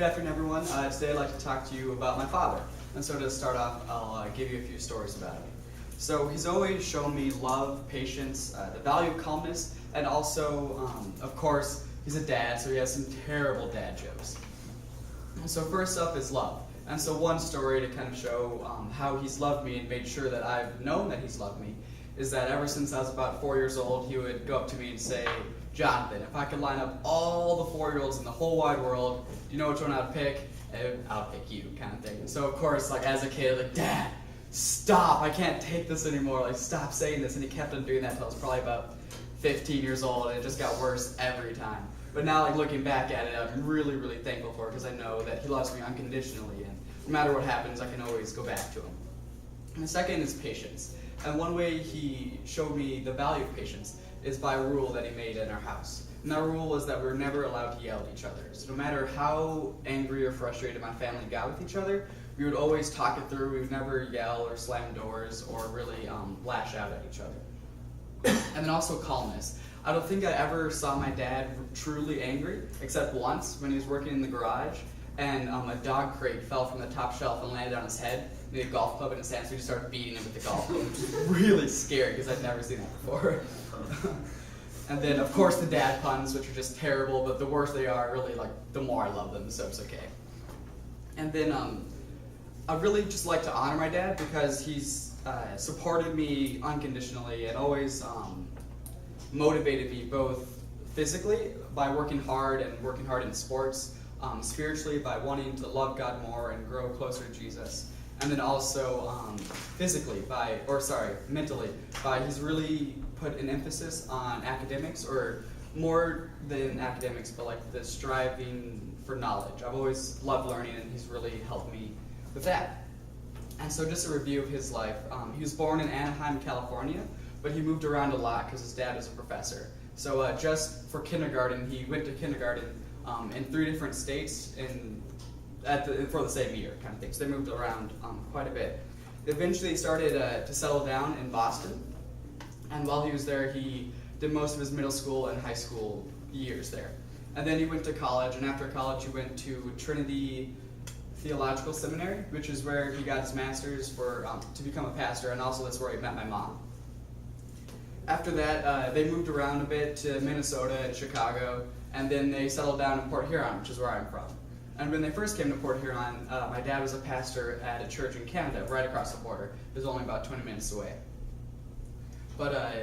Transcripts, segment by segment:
Good afternoon, everyone. Today I'd like to talk to you about my father. And so to start off, I'll give you a few stories about him. So he's always shown me love, patience, the value of calmness, and also, of course, he's a dad, so he has some terrible dad jokes. So first up is love. And so one story to kind of show how he's loved me and made sure that I've known that he's loved me is that ever since I was about 4 years old, he would go up to me and say, "Jonathan, if I could line up all the 4-year-olds in the whole wide world, do you know which one I'd pick? I'll pick you," kind of thing. And so of course, like as a kid, like, "Dad, stop, I can't take this anymore, like stop saying this." And he kept on doing that until I was probably about 15 years old, and it just got worse every time. But now, like looking back at it, I'm really, really thankful for it because I know that he loves me unconditionally, and no matter what happens, I can always go back to him. And the second is patience. And one way he showed me the value of patience is by a rule that he made in our house. And that rule was that we were never allowed to yell at each other. So no matter how angry or frustrated my family got with each other, we would always talk it through. We would never yell or slam doors or really lash out at each other. And then also calmness. I don't think I ever saw my dad truly angry, except once when he was working in the garage, and a dog crate fell from the top shelf and landed on his head. He had a golf club in his hand, so he just started beating him with the golf club, which is really scary because I'd never seen that before. And then, of course, the dad puns, which are just terrible, but the worse they are, really, like, the more I love them, so it's okay. And then I really just like to honor my dad because he's supported me unconditionally and always motivated me both physically by working hard in sports, spiritually by wanting to love God more and grow closer to Jesus, and then also mentally by he's really put an emphasis on academics, or more than academics, but like the striving for knowledge. I've always loved learning, and he's really helped me with that. And so just a review of his life. He was born in Anaheim, California, but he moved around a lot because his dad was a professor. So just for kindergarten, he went to kindergarten in 3 different states for the same year, kind of thing. So they moved around quite a bit. Eventually, he started to settle down in Boston, and while he was there, he did most of his middle school and high school years there. And then he went to college, and after college, he went to Trinity Theological Seminary, which is where he got his master's to become a pastor, and also that's where he met my mom. After that, they moved around a bit to Minnesota and Chicago, and then they settled down in Port Huron, which is where I'm from. And when they first came to Port Huron, my dad was a pastor at a church in Canada, right across the border. It was only about 20 minutes away. But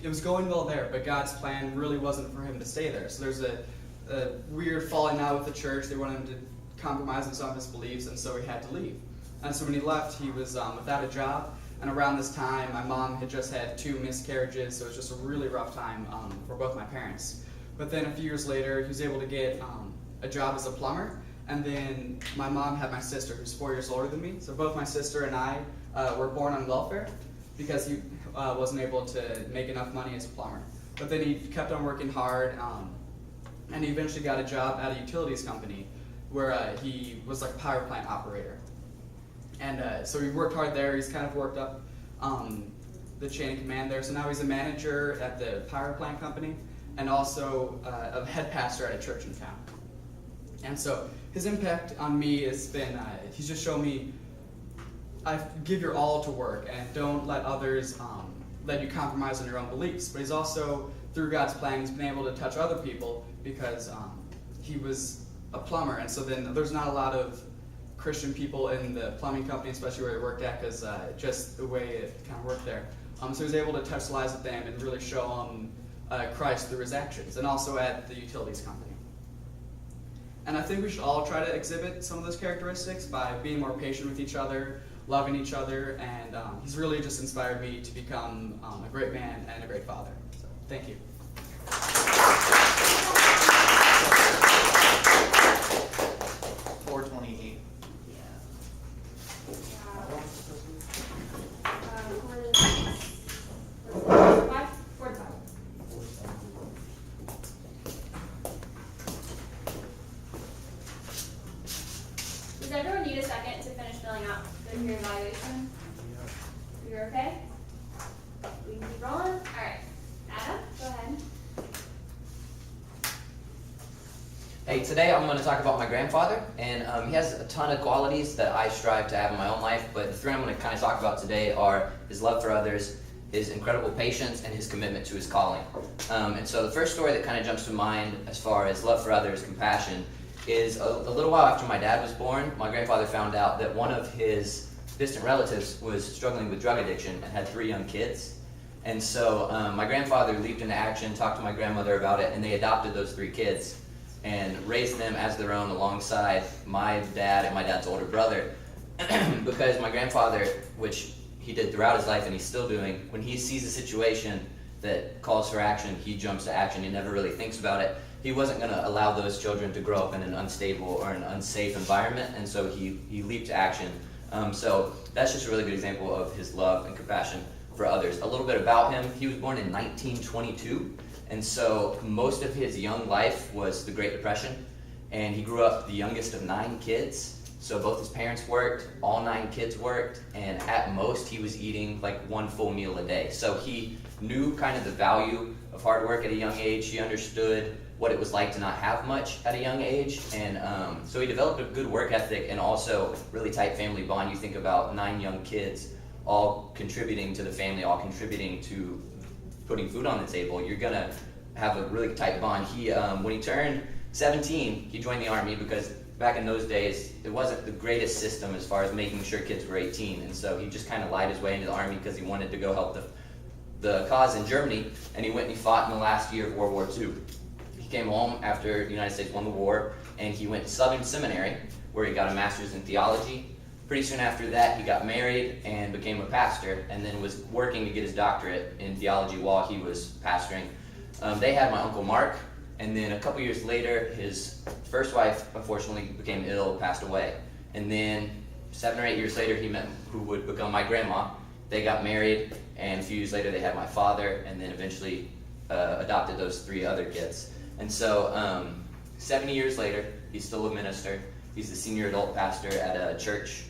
it was going well there, but God's plan really wasn't for him to stay there. So there's a weird falling out with the church. They wanted him to compromise on some of his beliefs, and so he had to leave. And so when he left, he was without a job. And around this time, my mom had just had 2 miscarriages, so it was just a really rough time for both my parents. But then a few years later, he was able to get a job as a plumber, and then my mom had my sister, who's 4 years older than me. So both my sister and I were born on welfare because he wasn't able to make enough money as a plumber. But then he kept on working hard, and he eventually got a job at a utilities company where he was like a power plant operator. And so he worked hard there. He's kind of worked up the chain of command there. So now he's a manager at the power plant company and also a head pastor at a church in town. And so his impact on me has been, he's just shown me, give your all to work and don't let others let you compromise on your own beliefs. But he's also, through God's plan, he's been able to touch other people because he was a plumber. And so then there's not a lot of Christian people in the plumbing company, especially where he worked at, because just the way it kind of worked there. So he was able to touch lives with them and really show them Christ through his actions, and also at the utilities company. And I think we should all try to exhibit some of those characteristics by being more patient with each other, loving each other, and he's really just inspired me to become a great man and a great father. So, thank you. 428. Does everyone need a second to finish filling out your evaluation? You're okay? We can keep rolling? Alright. Adam, go ahead. Hey, today I'm going to talk about my grandfather, and he has a ton of qualities that I strive to have in my own life, but the three I'm going to kind of talk about today are his love for others, his incredible patience, and his commitment to his calling. And so the first story that kind of jumps to mind as far as love for others, compassion, is a little while after my dad was born, my grandfather found out that one of his distant relatives was struggling with drug addiction and had 3 young kids. And so my grandfather leaped into action, talked to my grandmother about it, and they adopted those 3 kids and raised them as their own alongside my dad and my dad's older brother. Because my grandfather, which he did throughout his life and he's still doing, when he sees a situation that calls for action, he jumps to action. He never really thinks about it. He wasn't going to allow those children to grow up in an unstable or an unsafe environment, and so he leaped to action. So that's just a really good example of his love and compassion for others. A little bit about him: he was born in 1922. And so most of his young life was the Great Depression, and he grew up the youngest of 9 kids. So both his parents worked, all 9 kids worked, and at most he was eating like 1 full meal a day. So he knew kind of the value of hard work at a young age. He understood what it was like to not have much at a young age, and so he developed a good work ethic and also really tight family bond. You think about 9 young kids all contributing to the family, all contributing to putting food on the table, you're gonna have a really tight bond. He, when he turned 17, he joined the Army because back in those days, it wasn't the greatest system as far as making sure kids were 18, and so he just kind of lied his way into the Army because he wanted to go help the cause in Germany, and he went and he fought in the last year of World War II. He came home after the United States won the war, and he went to Southern Seminary, where he got a master's in theology. Pretty soon after that, he got married and became a pastor, and then was working to get his doctorate in theology while he was pastoring. They had my Uncle Mark, and then a couple years later, his first wife unfortunately became ill, passed away. And then 7 or 8 years later, he met who would become my grandma. They got married, and a few years later, they had my father, and then eventually adopted those 3 other kids. And so 70 years later, he's still a minister. He's the senior adult pastor at a church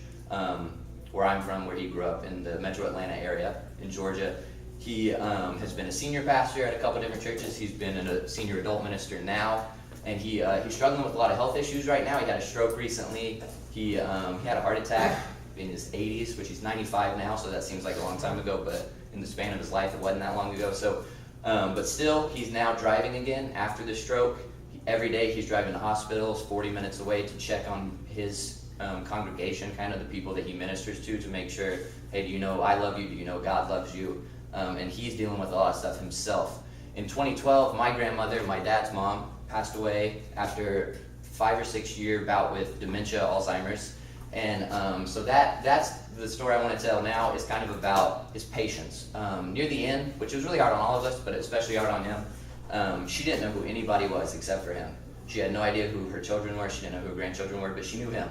where I'm from, where he grew up in the metro Atlanta area in Georgia. He has been a senior pastor at a couple different churches. He's been a senior adult minister now, and he's struggling with a lot of health issues right now. He had a stroke recently. He had a heart attack in his 80s, which he's 95 now, so that seems like a long time ago, but in the span of his life, it wasn't that long ago. So, but still, he's now driving again after the stroke. Every day he's driving to hospitals 40 minutes away to check on his congregation, kind of the people that he ministers to make sure, hey, do you know I love you? Do you know God loves you? And he's dealing with a lot of stuff himself. In 2012, my grandmother, my dad's mom, passed away after 5 or 6 year bout with dementia, Alzheimer's. And so that's the story I want to tell now, is kind of about his patience. Near the end, which was really hard on all of us, but especially hard on him, she didn't know who anybody was except for him. She had no idea who her children were. She didn't know who her grandchildren were, but she knew him.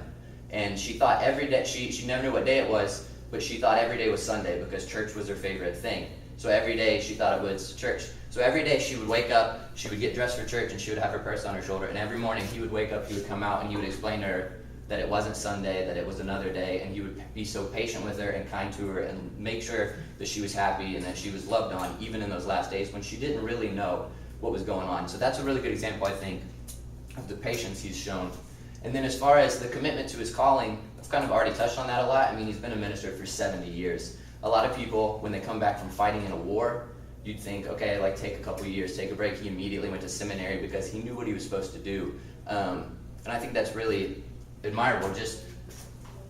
And she thought every day, she never knew what day it was, but she thought every day was Sunday because church was her favorite thing. So every day she thought it was church. So every day she would wake up, she would get dressed for church, and she would have her purse on her shoulder. And every morning he would wake up, he would come out, and he would explain to her that it wasn't Sunday, that it was another day, and he would be so patient with her and kind to her and make sure that she was happy and that she was loved on, even in those last days when she didn't really know what was going on. So that's a really good example, I think, of the patience he's shown. And then as far as the commitment to his calling, I've kind of already touched on that a lot. I mean, he's been a minister for 70 years. A lot of people, when they come back from fighting in a war, you'd think, okay, like take a couple of years, take a break. He immediately went to seminary because he knew what he was supposed to do. And I think that's really admirable, just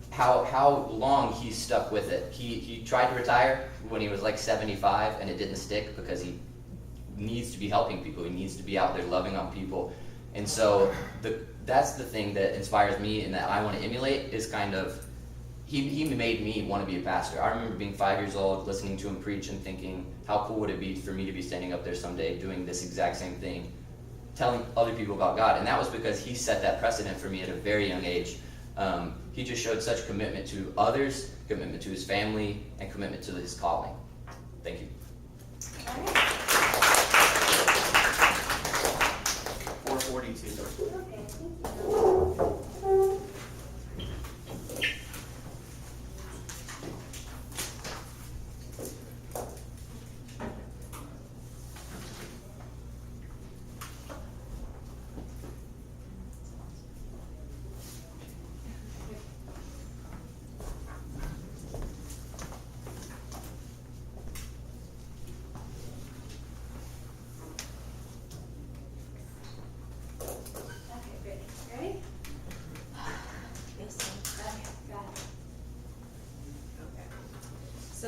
how long he stuck with it. He tried to retire when he was like 75, and it didn't stick because he needs to be helping people. He needs to be out there loving on people. And so that's the thing that inspires me and that I want to emulate, is kind of, he made me want to be a pastor. I remember being 5 years old, listening to him preach and thinking, how cool would it be for me to be standing up there someday doing this exact same thing, telling other people about God. And that was because he set that precedent for me at a very young age. He just showed such commitment to others, commitment to his family, and commitment to his calling. Thank you. 442. Okay, thank you.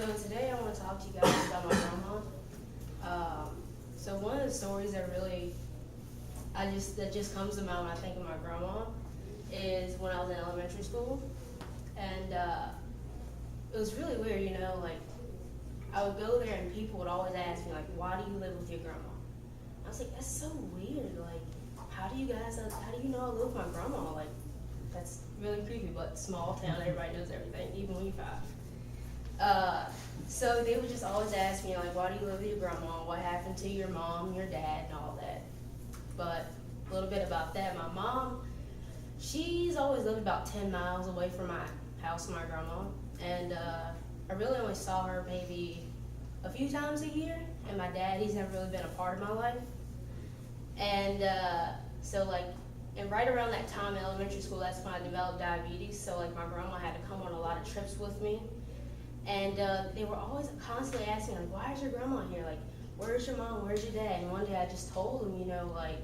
So today I want to talk to you guys about my grandma. So one of the stories that really, that just comes to mind when I think of my grandma is when I was in elementary school. And it was really weird, you know, like I would go there and people would always ask me like, why do you live with your grandma? I was like, that's so weird. Like, how do you know I live with my grandma? Like, that's really creepy, but small town, everybody knows everything, even when you're 5. So they would just always ask me like, why do you live with your grandma? What happened to your mom, your dad, and all that. But a little bit about that, my mom, she's always lived about 10 miles away from my house, my grandma. And I really only saw her maybe a few times a year. And my dad, he's never really been a part of my life. And so like, and right around that time in elementary school, that's when I developed diabetes. So like my grandma had to come on a lot of trips with me. And they were always constantly asking like, why is your grandma here? Like, where's your mom? Where's your dad? And one day I just told them, you know, like,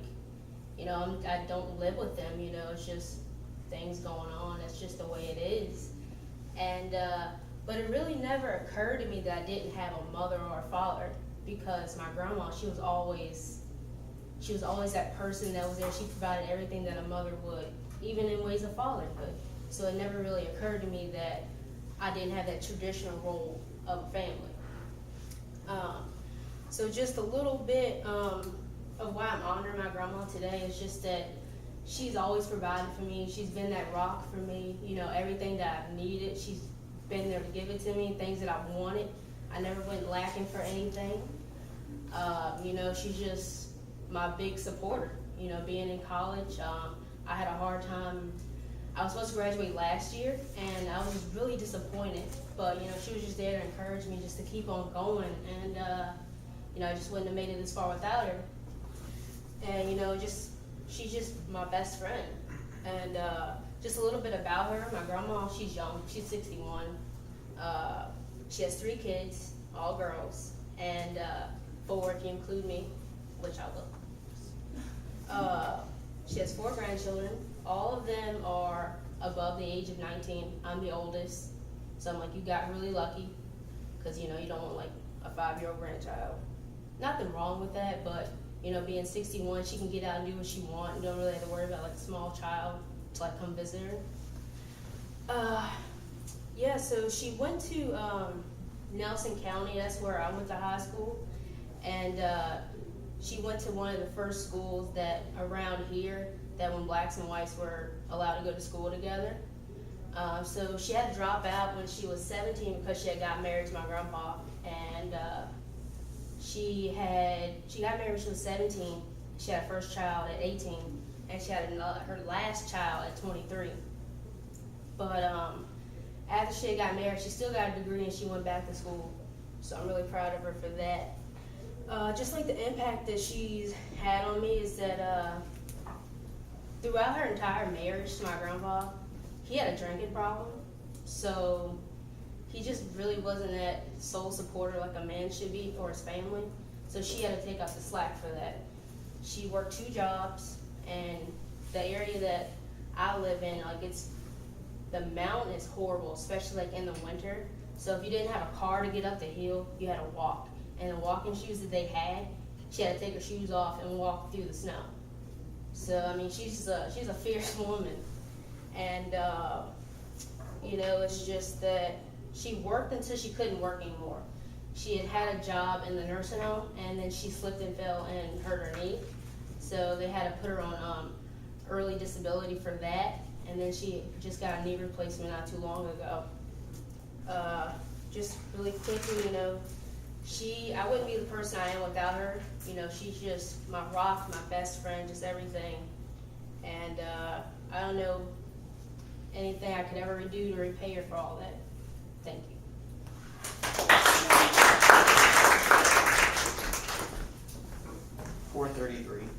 you know, I don't live with them, you know, it's just things going on. That's just the way it is. And, but it really never occurred to me that I didn't have a mother or a father, because my grandma, she was always that person that was there. She provided everything that a mother would, even in ways a father could. So it never really occurred to me that I didn't have that traditional role of a family. So just a little bit of why I'm honoring my grandma today is just that she's always provided for me. She's been that rock for me. You know, everything that I've needed, she's been there to give it to me. Things that I've wanted, I never went lacking for anything. You know, she's just my big supporter. You know, being in college, I had a hard time. I was supposed to graduate last year, and I was just really disappointed. But, you know, she was just there to encourage me just to keep on going. And, you know, I just wouldn't have made it this far without her. And, you know, she's just my best friend. And just a little bit about her. My grandma, she's young. She's 61. She has 3 kids, all girls, and 4 if you include me, which I will. She has 4 grandchildren. All of them are above the age of 19. I'm the oldest, so I'm like, you got really lucky, because, you know, you don't want like a 5-year-old grandchild. Nothing wrong with that, but, you know, being 61, she can get out and do what she wants. You don't really have to worry about like a small child to like come visit her. Yeah, so she went to Nelson County. That's where I went to high school, and she went to one of the first schools that around here that when blacks and whites were allowed to go to school together. So she had to drop out when she was 17 because she had got married to my grandpa, and she got married when she was 17. She had her first child at 18, and she had her last child at 23. But after she had got married, she still got a degree and she went back to school. So I'm really proud of her for that. Just like the impact that she's had on me is that throughout her entire marriage to my grandpa, he had a drinking problem. So he just really wasn't that sole supporter like a man should be for his family. So she had to take up the slack for that. She worked 2 jobs, and the area that I live in, like the mountain is horrible, especially like in the winter. So if you didn't have a car to get up the hill, you had to walk. And the walking shoes that they had, she had to take her shoes off and walk through the snow. So I mean, she's a fierce woman, and you know, it's just that she worked until she couldn't work anymore. She had a job in the nursing home, and then she slipped and fell and hurt her knee. So they had to put her on early disability for that, and then she just got a knee replacement not too long ago. Just really quickly, you know, I wouldn't be the person I am without her. You know, she's just my rock, my best friend, just everything. And I don't know anything I could ever do to repay her for all that. Thank you. 433.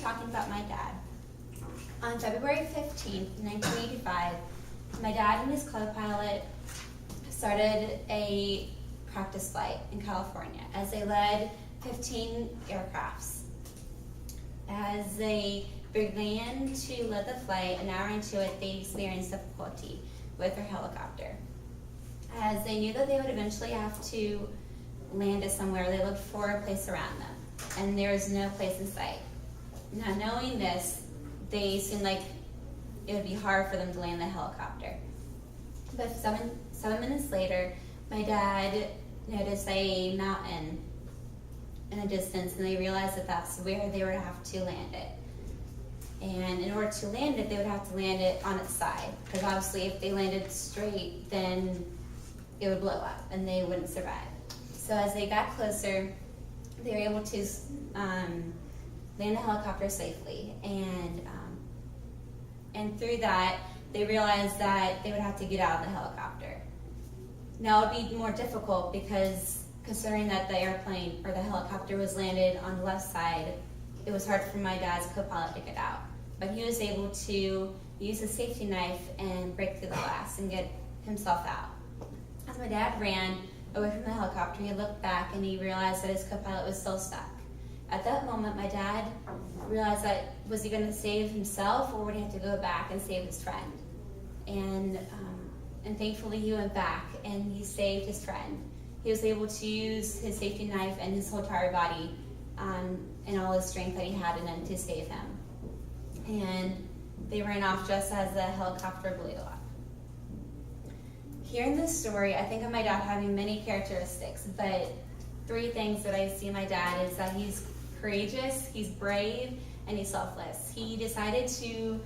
talking about my dad. On February 15th, 1985, my dad and his co-pilot started a practice flight in California as they led 15 aircrafts. As they began to lead the flight, an hour into it, they experienced difficulty with their helicopter. As they knew that they would eventually have to land it somewhere, they looked for a place around them, and there was no place in sight. Now, knowing this, they seemed like it would be hard for them to land the helicopter. But seven minutes later, my dad noticed a mountain in the distance, and they realized that that's where they would have to land it. And in order to land it, they would have to land it on its side, because obviously if they landed straight, then it would blow up and they wouldn't survive. So as they got closer, they were able to land the helicopter safely, and through that, they realized that they would have to get out of the helicopter. Now it would be more difficult because considering that the airplane or the helicopter was landed on the left side, it was hard for my dad's co-pilot to get out. But he was able to use a safety knife and break through the glass and get himself out. As my dad ran away from the helicopter, he looked back and he realized that his co-pilot was still stuck. At that moment, my dad realized that was he going to save himself or would he have to go back and save his friend? And thankfully he went back and he saved his friend. He was able to use his safety knife and his whole entire body and all his strength that he had in him to save him. And they ran off just as the helicopter blew up. Hearing this story, I think of my dad having many characteristics, but 3 things that I see in my dad is that he's courageous, he's brave, and he's selfless. He decided to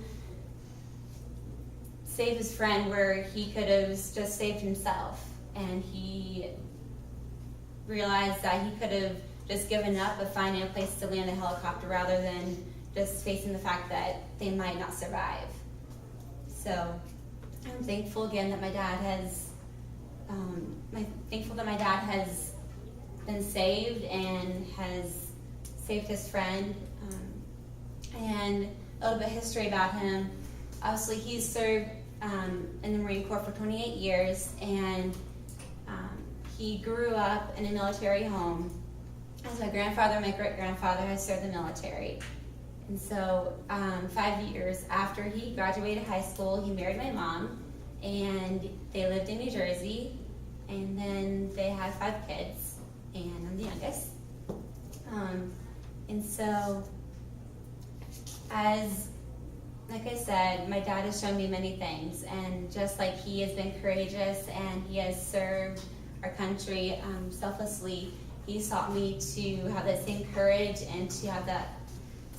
save his friend where he could have just saved himself, and he realized that he could have just given up of finding a place to land a helicopter rather than just facing the fact that they might not survive. So I'm thankful again that my dad has been saved and has saved his friend. And a little bit of history about him. Obviously, he's served in the Marine Corps for 28 years, and he grew up in a military home. As my grandfather and my great-grandfather had served the military. And so 5 years after he graduated high school, he married my mom, and they lived in New Jersey, and then they had 5 kids, and I'm the youngest. And so, like I said, my dad has shown me many things, and just like he has been courageous and he has served our country selflessly, he's taught me to have that same courage and to have that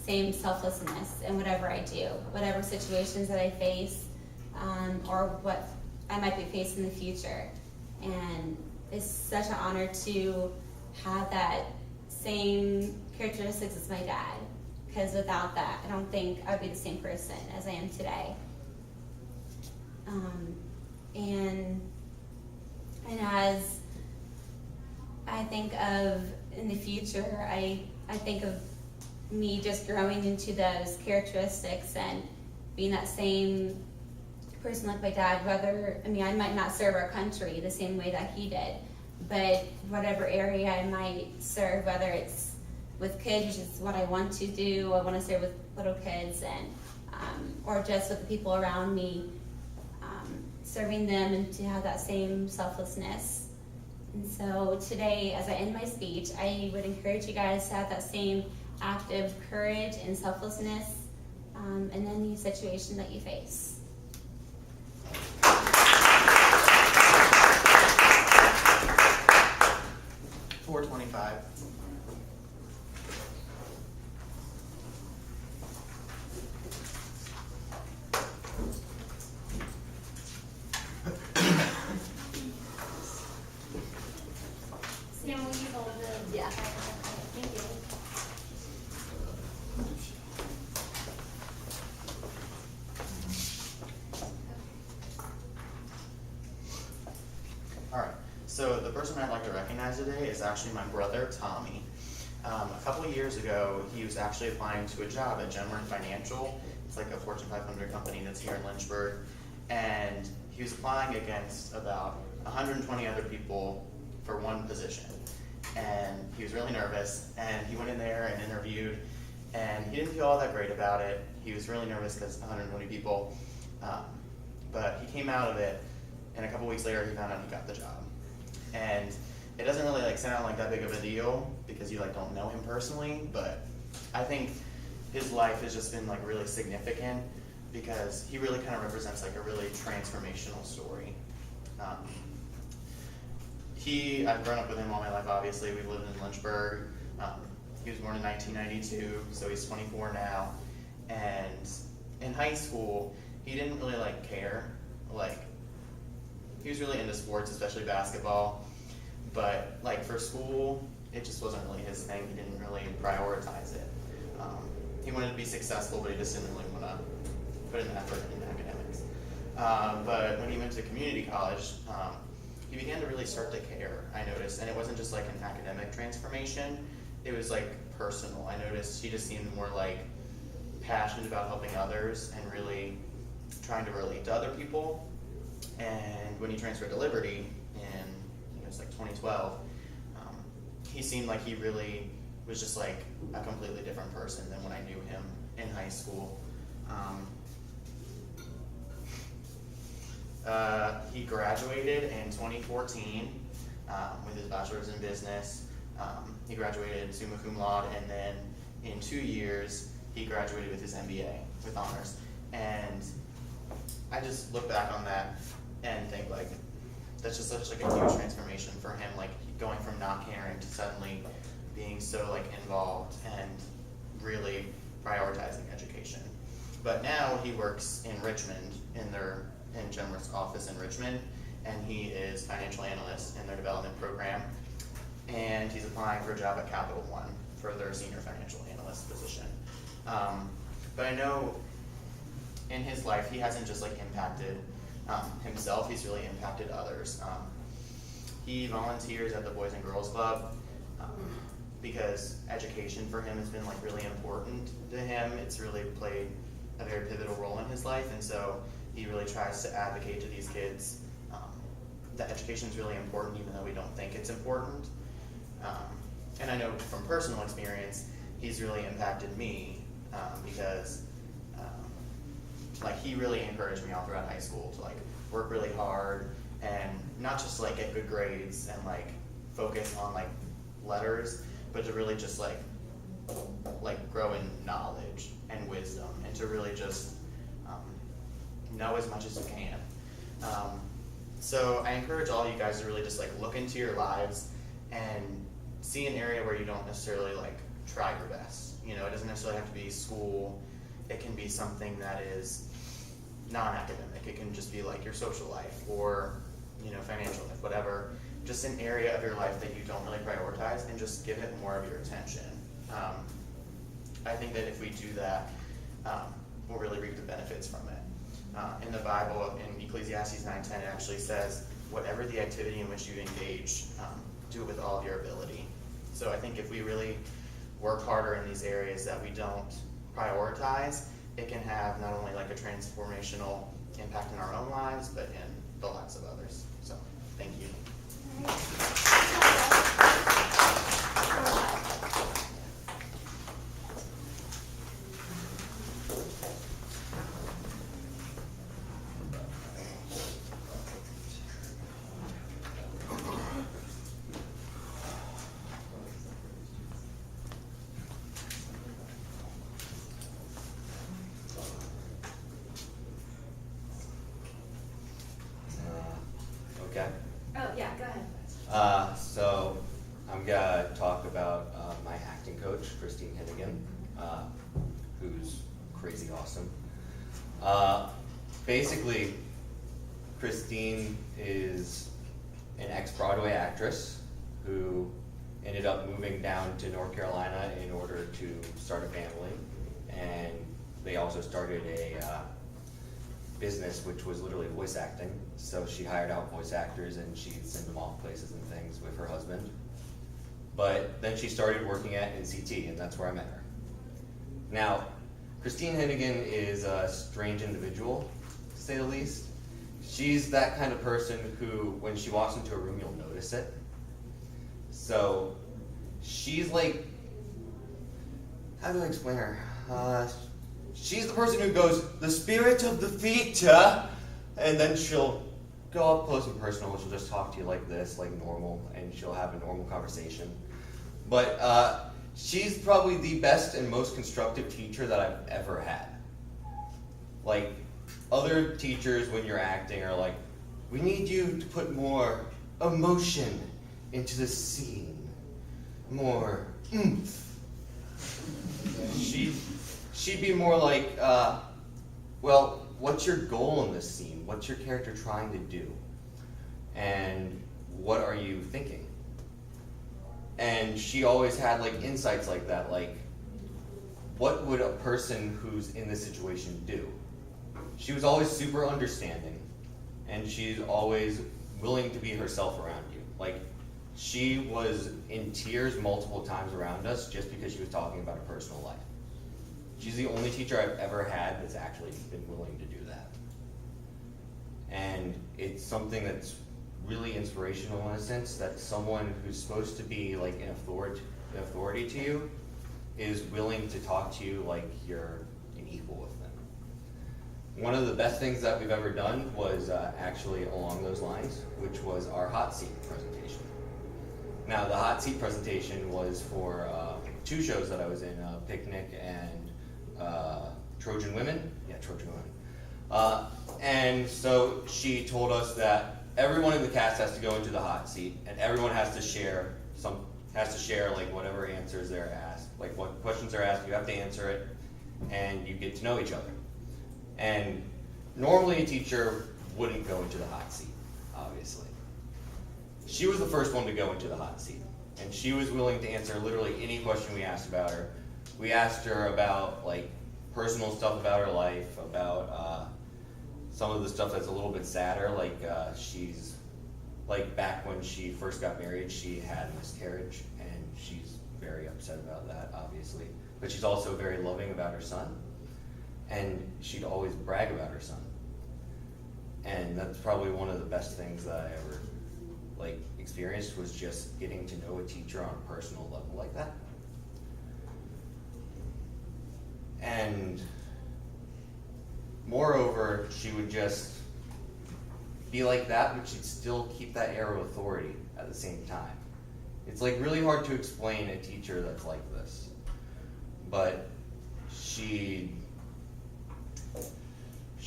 same selflessness in whatever I do, whatever situations that I face, or what I might be faced in the future. And it's such an honor to have that same characteristics as my dad, because without that, I don't think I would be the same person as I am today. And as I think of in the future, I think of me just growing into those characteristics and being that same person like my dad, I might not serve our country the same way that he did, but whatever area I might serve, whether it's with kids, which is what I want to do, I want to serve with little kids, and or just with the people around me, serving them and to have that same selflessness. And so today, as I end my speech, I would encourage you guys to have that same active courage and selflessness in any situation that you face. 425. Sam, will you hold the? Yeah. Thank you. All right. So the person I'd like to recognize today is actually my brother, Tommy. A couple of years ago, he was actually applying to a job at Genworth Financial. It's like a Fortune 500 company that's here in Lynchburg. And he was applying against about 120 other people for one position. And he was really nervous, and he went in there and interviewed, and he didn't feel all that great about it. He was really nervous because 120 people. But he came out of it, and a couple weeks later he found out he got the job. And it doesn't really like sound like that big of a deal because you like don't know him personally, but I think his life has just been like really significant because he really kind of represents like a really transformational story. I've grown up with him all my life, obviously. We've lived in Lynchburg. He was born in 1992, so he's 24 now. And in high school, he didn't really like care. Like, he was really into sports, especially basketball. But like for school, it just wasn't really his thing. He didn't really prioritize it. He wanted to be successful, but he just didn't really want to put in the effort in academics. But when he went to community college, he began to really start to care, I noticed. And it wasn't just like an academic transformation, it was like personal. I noticed he just seemed more like passionate about helping others and really trying to relate to other people. And when he transferred to Liberty in, I think it was like 2012, he seemed like he really was just like a completely different person than when I knew him in high school. He graduated in 2014 with his bachelor's in business. He graduated summa cum laude, and then in 2 years he graduated with his MBA with honors. And I just look back on that and think like that's just such like a huge transformation for him, like going from not caring to suddenly being so like involved and really prioritizing education. But now he works in Richmond in Genworth's office in Richmond, and he is financial analyst in their development program, and he's applying for a job at Capital One for their senior financial analyst position. But I know in his life he hasn't just like impacted himself, he's really impacted others. He volunteers at the Boys and Girls Club because education for him has been like really important to him. It's really played a very pivotal role in his life, and so he really tries to advocate to these kids that education is really important even though we don't think it's important. And I know from personal experience he's really impacted me because like he really encouraged me all throughout high school to like work really hard and not just like get good grades and like focus on like letters, but to really just like grow in knowledge and wisdom and to really just know as much as you can. So I encourage all you guys to really just like look into your lives and see an area where you don't necessarily like try your best. You know, it doesn't necessarily have to be school. It can be something that is non-academic. It can just be like your social life or, you know, financial life, whatever. Just an area of your life that you don't really prioritize and just give it more of your attention. I think that if we do that, we'll really reap the benefits from it. In the Bible, in Ecclesiastes 9:10, it actually says, whatever the activity in which you engage, do it with all of your ability. So I think if we really work harder in these areas that we don't prioritize, it can have not only like a transformational impact in our own lives, but in the lives of others. So, thank you. Okay. Oh, yeah, go ahead. So I'm gonna talk about my acting coach, Christine Hennigan, who's crazy awesome. Basically, Christine is an ex-Broadway actress who ended up moving down to North Carolina in order to start a family, and they also started a business which was literally voice acting. So she hired out voice actors and she'd send them off places and things with her husband. but then she started working at NCT, and that's where I met her. Now, Christine Hennigan is a strange individual, to say the least. She's that kind of person who, when she walks into a room, you'll notice it. So, she's like, how do I explain her? She's the person who goes, the spirit of the theater, and then she'll go up close and personal, and she'll just talk to you like this, like normal, and she'll have a normal conversation. But she's probably the best and most constructive teacher that I've ever had. Like, other teachers, when you're acting, are like, we need you to put more emotion into the scene, more oomph. She'd be more like, well, what's your goal in this scene? What's your character trying to do? And what are you thinking? And she always had like insights like that, like, what would a person who's in this situation do? She was always super understanding, and she's always willing to be herself around you. Like, she was in tears multiple times around us just because she was talking about her personal life. She's the only teacher I've ever had that's actually been willing to do that. And it's something that's really inspirational in a sense, that someone who's supposed to be like an authority to you is willing to talk to you like you're an equal with them. One of the best things that we've ever done was actually along those lines, which was our hot seat presentation. Now, the hot seat presentation was for two shows that I was in, Picnic and Trojan Women. Yeah, Trojan Women. And so she told us that everyone in the cast has to go into the hot seat, and everyone has to share like whatever answers they're asked, like what questions they're asked. You have to answer it, and you get to know each other. And normally a teacher wouldn't go into the hot seat, obviously. She was the first one to go into the hot seat, and she was willing to answer literally any question we asked about her. We asked her about like personal stuff about her life, about some of the stuff that's a little bit sadder, like she's like back when she first got married, she had a miscarriage, and she's very upset about that, obviously. But she's also very loving about her son, and she'd always brag about her son. And that's probably one of the best things that I ever like experienced, was just getting to know a teacher on a personal level like that. And moreover, she would just be like that, but she'd still keep that air of authority at the same time. It's like really hard to explain a teacher that's like this. But she'd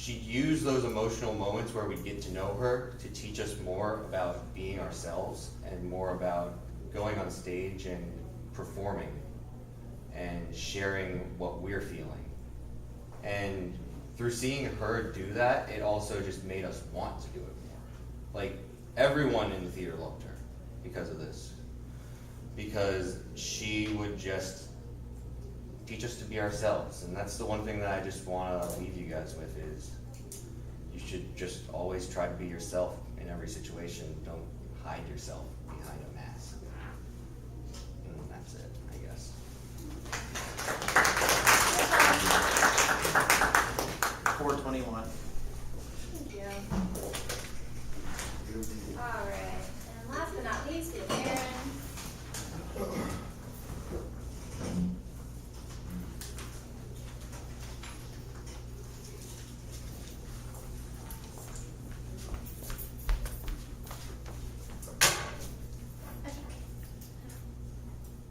use those emotional moments where we get to know her to teach us more about being ourselves, and more about going on stage and performing and sharing what we're feeling. And through seeing her do that, it also just made us want to do it more. Like, everyone in the theater loved her because of this. Because she would just teach us to be ourselves. And that's the one thing that I just want to leave you guys with, is you should just always try to be yourself in every situation. Don't hide yourself behind a mask. And that's it, I guess. 421. Thank you. All right, and last but not least is Aaron.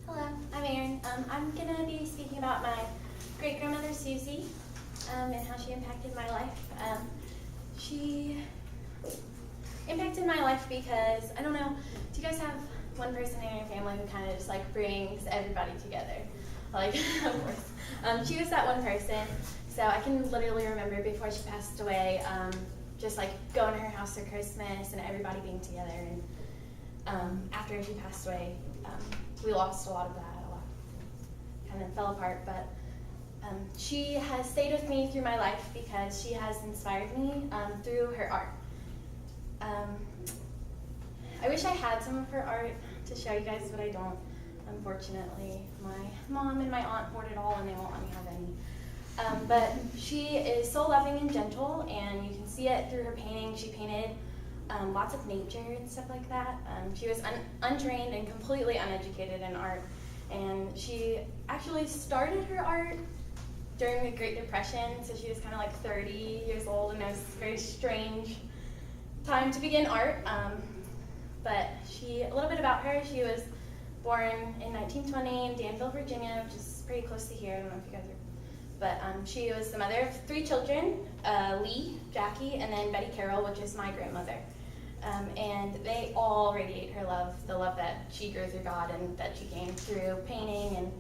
Hello, I'm Erin. I'm going to be speaking about my great-grandmother, Susie, and how she impacted my life. She impacted my life because, I don't know, do you guys have one person in your family who kind of just like brings everybody together? Like, of course. She was that one person. So I can literally remember before she passed away, just like going to her house for Christmas and everybody being together. And after she passed away, we lost a lot of that. A lot kind of fell apart. But she has stayed with me through my life because she has inspired me through her art. I wish I had some of her art to show you guys, but I don't. Unfortunately, my mom and my aunt hoard it all and they won't let me have any. But she is so loving and gentle, and you can see it through her painting. She painted lots of nature and stuff like that. She was untrained and completely uneducated in art, and she actually started her art during the Great Depression, so she was kind of like 30 years old, and it was a very strange time to begin art. But a little bit about her, she was born in 1920 in Danville, Virginia, which is pretty close to here. I don't know if you guys are. But she was the mother of 3 children, Lee, Jackie, and then Betty Carroll, which is my grandmother. And they all radiate her love, the love that she grew through God and that she gained through painting and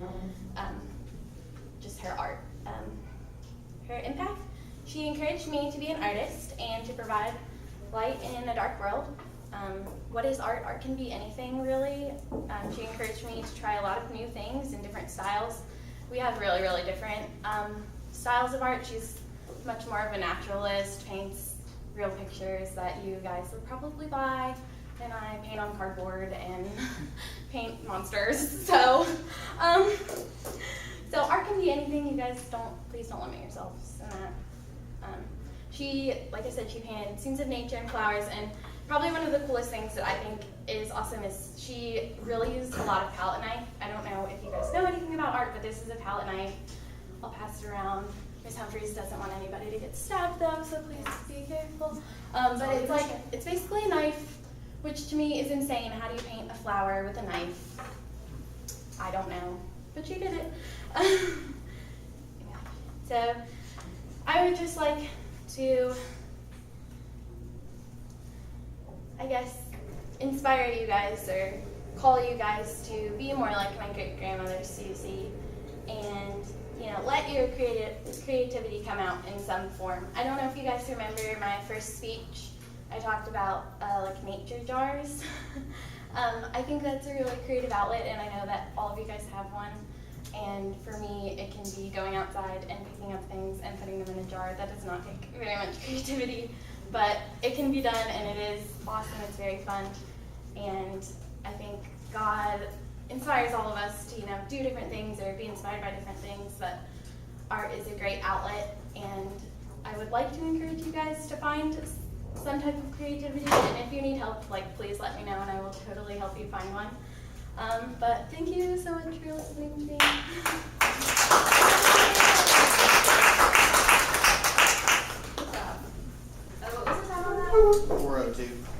just her art. Her impact, she encouraged me to be an artist and to provide light in a dark world. What is art? Art can be anything, really. She encouraged me to try a lot of new things in different styles. We have really, really different styles of art. She's much more of a naturalist, paints real pictures that you guys would probably buy, and I paint on cardboard and paint monsters. So art can be anything. You guys please don't limit yourselves in that. She, like I said, she painted scenes of nature and flowers, and probably one of the coolest things that I think is awesome is she really used a lot of palette knife. I don't know if you guys know anything about art, but this is a palette knife. I'll pass it around. Miss Humphreys doesn't want anybody to get stabbed though, so please be careful. But it's basically a knife, which to me is insane. How do you paint a flower with a knife? I don't know, but she did it. Yeah. So I would just like to, I guess, inspire you guys or call you guys to be more like my great-grandmother Susie, and let your creativity come out in some form. I don't know if you guys remember my first speech. I talked about like nature jars. I think that's a really creative outlet, and I know that all of you guys have one. And for me, it can be going outside and picking up things and putting them in a jar. That does not take very much creativity, but it can be done, and it is awesome. It's very fun, and I think God inspires all of us to do different things or be inspired by different things. But art is a great outlet, and I would like to encourage you guys to find some type of creativity. And if you need help, please let me know, and I will totally help you find one. But thank you so much for listening to me. What was the time on that? 4:02.